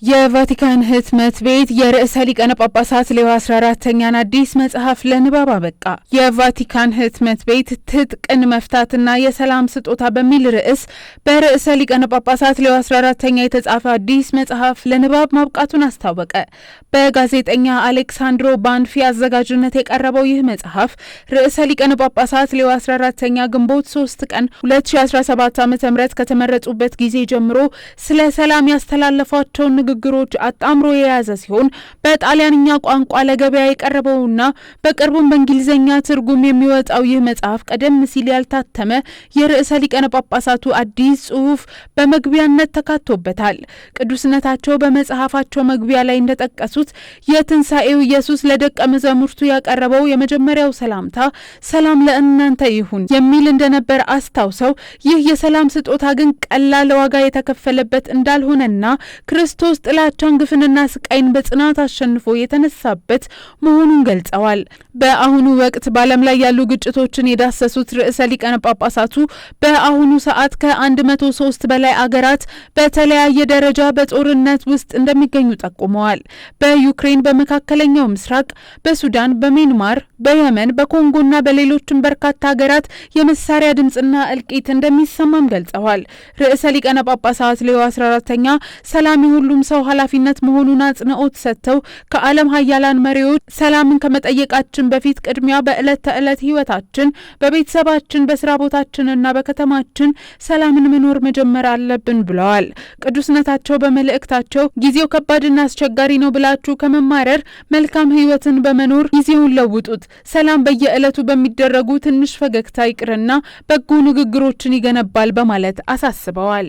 የቫቲካን ህትመት ቤት የርዕሰ ሊቃነ ጳጳሳት ሌዮ 14ኛን አዲስ መጽሐፍ ለንባብ አበቃ። የቫቲካን ህትመት ቤት ትጥቅን መፍታትና የሰላም ስጦታ በሚል ርዕስ በርዕሰ ሊቃነ ጳጳሳት ሌዮ 14ኛ የተጻፈ አዲስ መጽሐፍ ለንባብ ማብቃቱን አስታወቀ። በጋዜጠኛ አሌክሳንድሮ ባንፊ አዘጋጅነት የቀረበው ይህ መጽሐፍ ርዕሰ ሊቃነ ጳጳሳት ሌዮ 14ኛ ግንቦት 3 ቀን 2017 ዓ.ም ከተመረጡበት ጊዜ ጀምሮ ስለ ሰላም ያስተላለፏቸውን ንግግሮች አጣምሮ የያዘ ሲሆን በጣሊያንኛ ቋንቋ ለገበያ የቀረበውና በቅርቡም በእንግሊዝኛ ትርጉም የሚወጣው ይህ መጽሐፍ ቀደም ሲል ያልታተመ የርዕሰ ሊቃነ ጳጳሳቱ አዲስ ጽሑፍ በመግቢያነት ተካቶበታል። ቅዱስነታቸው በመጽሐፋቸው መግቢያ ላይ እንደጠቀሱት የትንሣኤው ኢየሱስ ለደቀ መዛሙርቱ ያቀረበው የመጀመሪያው ሰላምታ ሰላም ለእናንተ ይሁን የሚል እንደነበር አስታውሰው ይህ የሰላም ስጦታ ግን ቀላል ዋጋ የተከፈለበት እንዳልሆነና ክርስቶስ ጥላቻን፣ ግፍንና ስቃይን በጽናት አሸንፎ የተነሳበት መሆኑን ገልጸዋል። በአሁኑ ወቅት በዓለም ላይ ያሉ ግጭቶችን የዳሰሱት ርዕሰ ሊቃነ ጳጳሳቱ በአሁኑ ሰዓት ከ103 በላይ አገራት በተለያየ ደረጃ በጦርነት ውስጥ እንደሚገኙ ጠቁመዋል። በዩክሬን፣ በመካከለኛው ምስራቅ፣ በሱዳን፣ በሚያንማር፣ በየመን፣ በኮንጎና በሌሎችም በርካታ ሀገራት የመሳሪያ ድምጽና እልቂት እንደሚሰማም ገልጸዋል። ርዕሰ ሊቃነ ጳጳሳት ሌዮ 14ኛ ሰላም የሁሉም ሰው ኃላፊነት መሆኑን አጽንኦት ሰጥተው ከዓለም ሀያላን መሪዎች ሰላምን ከመጠየቃችን በፊት ቅድሚያ በዕለት ተዕለት ህይወታችን፣ በቤተሰባችን፣ በስራ ቦታችንና በከተማችን ሰላምን መኖር መጀመር አለብን ብለዋል። ቅዱስነታቸው በመልእክታቸው ጊዜው ከባድና አስቸጋሪ ነው ብላችሁ ከመማረር መልካም ህይወትን በመኖር ጊዜውን ለውጡት። ሰላም በየዕለቱ በሚደረጉ ትንሽ ፈገግታ ይቅርና በጎ ንግግሮችን ይገነባል በማለት አሳስበዋል።